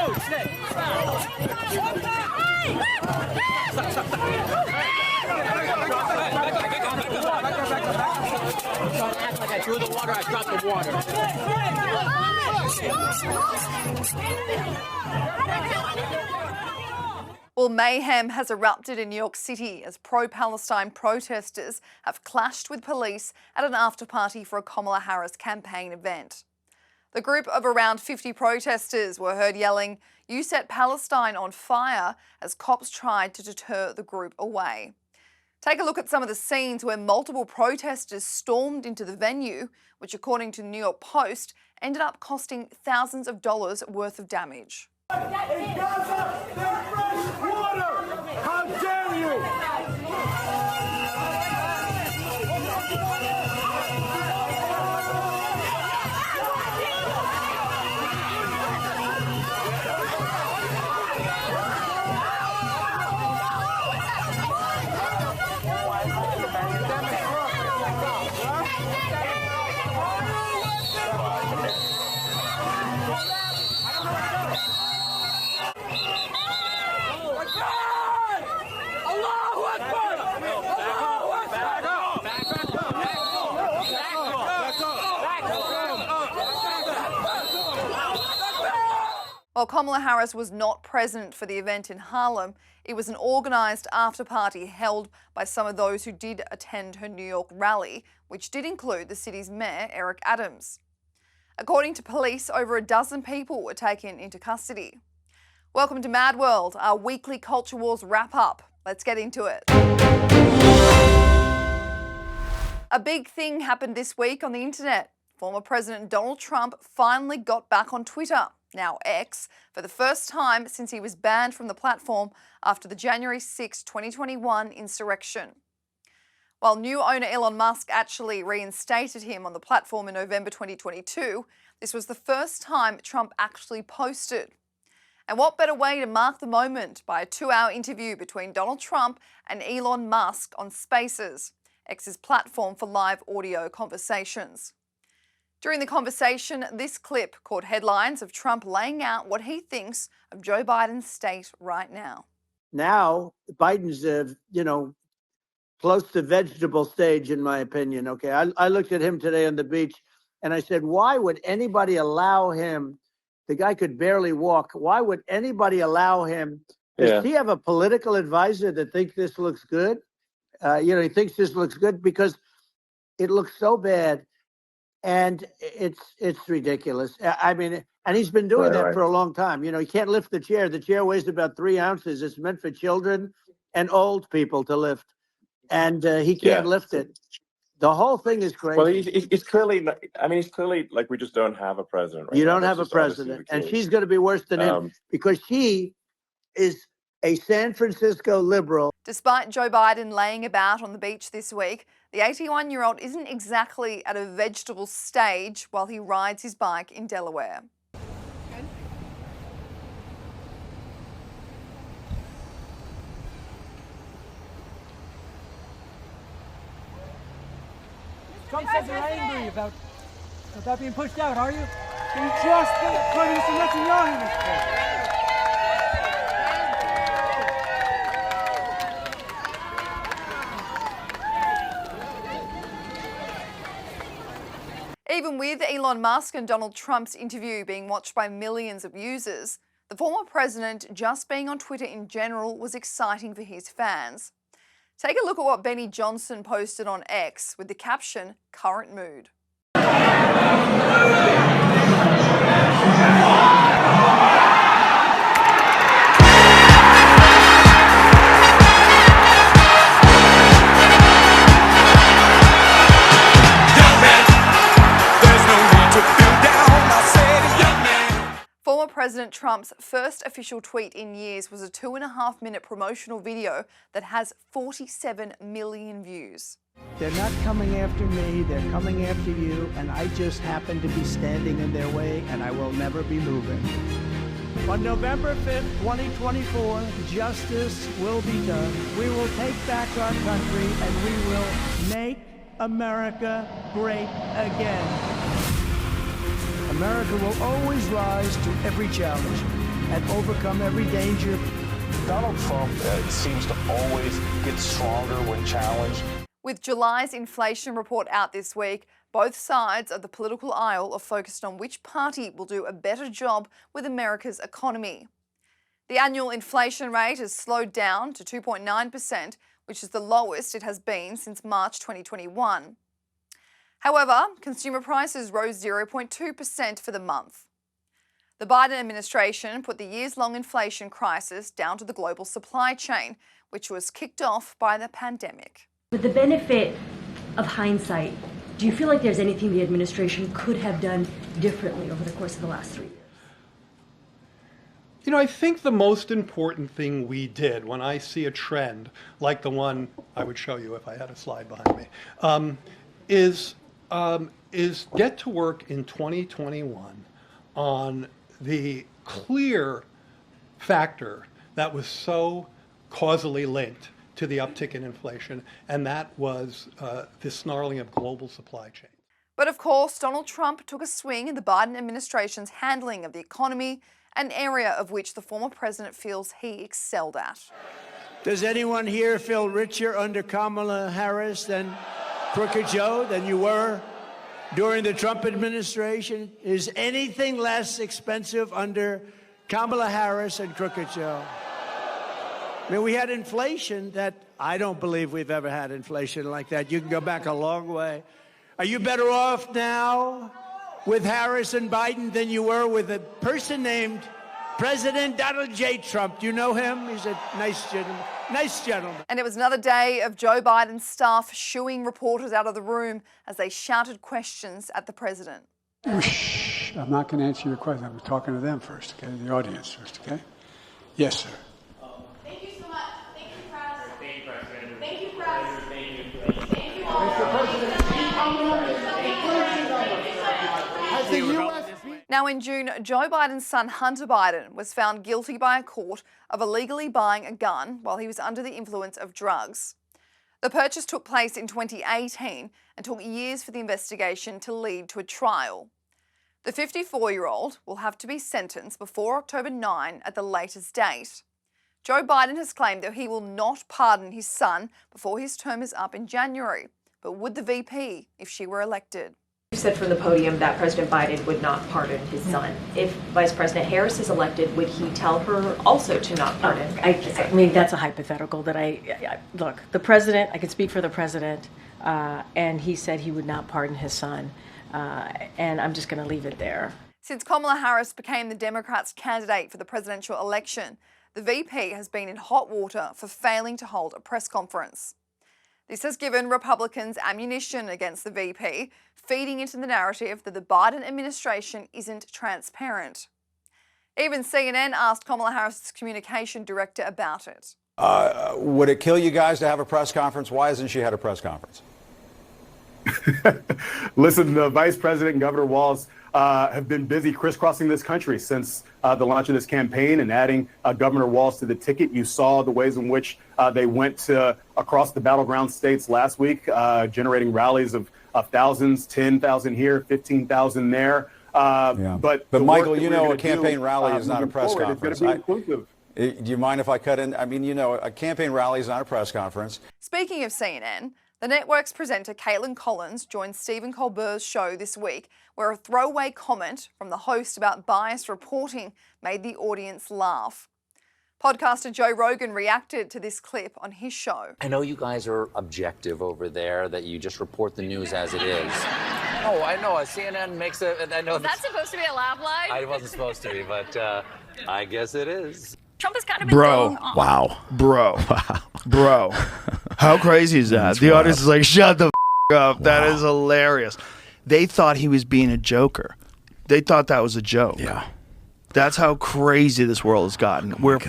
Act like I threw the water, I dropped the water. Well, mayhem has erupted in New York City as pro-Palestine protesters have clashed with police at an after-party for a Kamala Harris campaign event. The group of around 50 protesters were heard yelling, "You set Palestine on fire," as cops tried to deter the group away. Take a look at some of the scenes where multiple protesters stormed into the venue, which, according to the New York Post, ended up costing thousands of dollars worth of damage. In Gaza, there's fresh water! How dare you! While Kamala Harris was not present for the event in Harlem, it was an organised after-party held by some of those who did attend her New York rally, which did include the city's mayor, Eric Adams. According to police, over a dozen people were taken into custody. Welcome to Mad World, our weekly Culture Wars wrap-up. Let's get into it. A big thing happened this week on the internet. Former President Donald Trump finally got back on Twitter, now X, for the first time since he was banned from the platform after the January 6, 2021 insurrection. While new owner Elon Musk actually reinstated him on the platform in November 2022, this was the first time Trump actually posted. And what better way to mark the moment by a 2-hour interview between Donald Trump and Elon Musk on Spaces, X's platform for live audio conversations. During the conversation, this clip caught headlines of Trump laying out what he thinks of Joe Biden's state right now. Now, Biden's, close to vegetable stage, in my opinion. Okay, I looked at him today on the beach and I said, why would anybody allow him? The guy could barely walk. Why would anybody allow him? Does he have a political advisor that thinks this looks good? He thinks this looks good because it looks so bad. And it's ridiculous. I mean, and he's been doing that for a long time. He can't lift the chair. The chair weighs about 3 ounces. It's meant for children and old people to lift. And he can't lift it. The whole thing is crazy. Well, he's clearly, he's clearly like, we just don't have a president right now. You don't have a president. And she's going to be worse than him because she is a San Francisco liberal. Despite Joe Biden laying about on the beach this week, the 81-year-old isn't exactly at a vegetable stage while he rides his bike in Delaware. Trump says you're angry about being pushed out, are you? You just put Mr. Netanyahu in this place. Even with Elon Musk and Donald Trump's interview being watched by millions of users, the former president just being on Twitter in general was exciting for his fans. Take a look at what Benny Johnson posted on X with the caption, "Current Mood." Former President Trump's first official tweet in years was a 2.5-minute promotional video that has 47 million views. They're not coming after me, they're coming after you, and I just happen to be standing in their way, and I will never be moving. On November 5th, 2024, justice will be done. We will take back our country, and we will make America great again. America will always rise to every challenge, and overcome every danger. Donald Trump seems to always get stronger when challenged. With July's inflation report out this week, both sides of the political aisle are focused on which party will do a better job with America's economy. The annual inflation rate has slowed down to 2.9%, which is the lowest it has been since March 2021. However, consumer prices rose 0.2% for the month. The Biden administration put the years-long inflation crisis down to the global supply chain, which was kicked off by the pandemic. With the benefit of hindsight, do you feel like there's anything the administration could have done differently over the course of the last 3 years? You know, I think the most important thing we did when I see a trend like the one I would show you if I had a slide behind me, is get to work in 2021 on the clear factor that was so causally linked to the uptick in inflation, and that was the snarling of global supply chain. But of course, Donald Trump took a swing in the Biden administration's handling of the economy, an area of which the former president feels he excelled at. Does anyone here feel richer under Kamala Harris than Crooked Joe than you were during the Trump administration? Is anything less expensive under Kamala Harris and Crooked Joe? I mean, we had inflation that I don't believe we've ever had inflation like that. You can go back a long way. Are you better off now with Harris and Biden than you were with a person named President Donald J. Trump? Do you know him? He's a nice gentleman. Nice gentleman. And it was another day of Joe Biden's staff shooing reporters out of the room as they shouted questions at the president. Shh, I'm not going to answer your question. I'm talking to them first, okay? The audience first, okay? Yes, sir. Thank you so much. Thank you, President. Thank you, President. Thank you, President. Thank you all. Now in June, Joe Biden's son Hunter Biden was found guilty by a court of illegally buying a gun while he was under the influence of drugs. The purchase took place in 2018 and took years for the investigation to lead to a trial. The 54-year-old will have to be sentenced before October 9 at the latest date. Joe Biden has claimed that he will not pardon his son before his term is up in January, but would the VP if she were elected? You said from the podium that President Biden would not pardon his son. If Vice President Harris is elected, would he tell her also to not pardon? I mean, that's a hypothetical that look, the president, I could speak for the president, and he said he would not pardon his son, and I'm just going to leave it there. Since Kamala Harris became the Democrats' candidate for the presidential election, the VP has been in hot water for failing to hold a press conference. This has given Republicans ammunition against the VP, feeding into the narrative that the Biden administration isn't transparent. Even CNN asked Kamala Harris's communication director about it. Would it kill you guys to have a press conference? Why hasn't she had a press conference? Listen, the Vice President and Governor Walz have been busy crisscrossing this country since the launch of this campaign and adding Governor Walz to the ticket. You saw the ways in which they went across the battleground states last week, generating rallies of thousands, 10,000 here, 15,000 there. But Michael, you know, a campaign rally is not a press conference. It's going to be inclusive. Do you mind if I cut in? I mean, you know, a campaign rally is not a press conference. Speaking of CNN, the network's presenter Caitlin Collins joined Stephen Colbert's show this week, where a throwaway comment from the host about biased reporting made the audience laugh. Podcaster Joe Rogan reacted to this clip on his show. I know you guys are objective over there, that you just report the news as it is. Oh, I know. CNN makes a... I know. Was that supposed to be a laugh line? I wasn't supposed to be, but I guess it is. Trump has kind of been going on. Wow. Bro. How crazy is that? The audience is like, shut the up. Wow. That is hilarious. They thought he was being a joker. They thought that was a joke. Yeah. That's how crazy this world has gotten. Where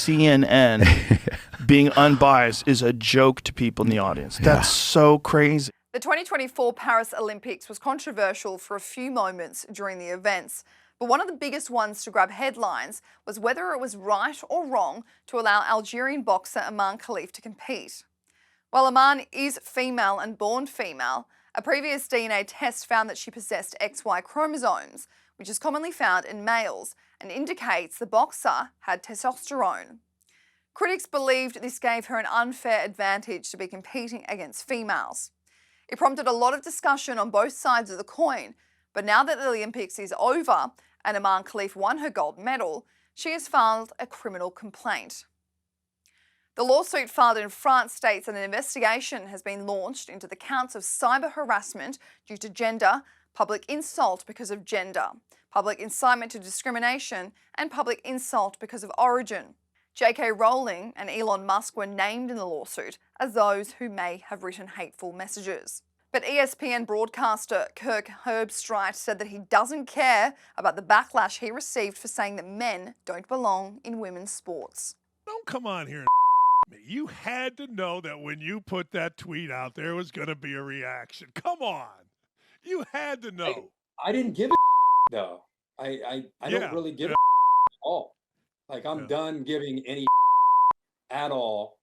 CNN being unbiased is a joke to people in the audience. That's so crazy. The 2024 Paris Olympics was controversial for a few moments during the events. But one of the biggest ones to grab headlines was whether it was right or wrong to allow Algerian boxer Aman Khalif to compete. While Aman is female and born female, a previous DNA test found that she possessed XY chromosomes, which is commonly found in males and indicates the boxer had testosterone. Critics believed this gave her an unfair advantage to be competing against females. It prompted a lot of discussion on both sides of the coin, but now that the Olympics is over and Iman Khalif won her gold medal, she has filed a criminal complaint. The lawsuit filed in France states that an investigation has been launched into the counts of cyber harassment due to gender, public insult because of gender, public incitement to discrimination, and public insult because of origin. J.K. Rowling and Elon Musk were named in the lawsuit as those who may have written hateful messages. But ESPN broadcaster Kirk Herbstreit said that he doesn't care about the backlash he received for saying that men don't belong in women's sports. Don't come on here and me. You had to know that when you put that tweet out, there was going to be a reaction. Come on. You had to know. I didn't give a though. I don't really give a at all. Like, I'm done giving any at all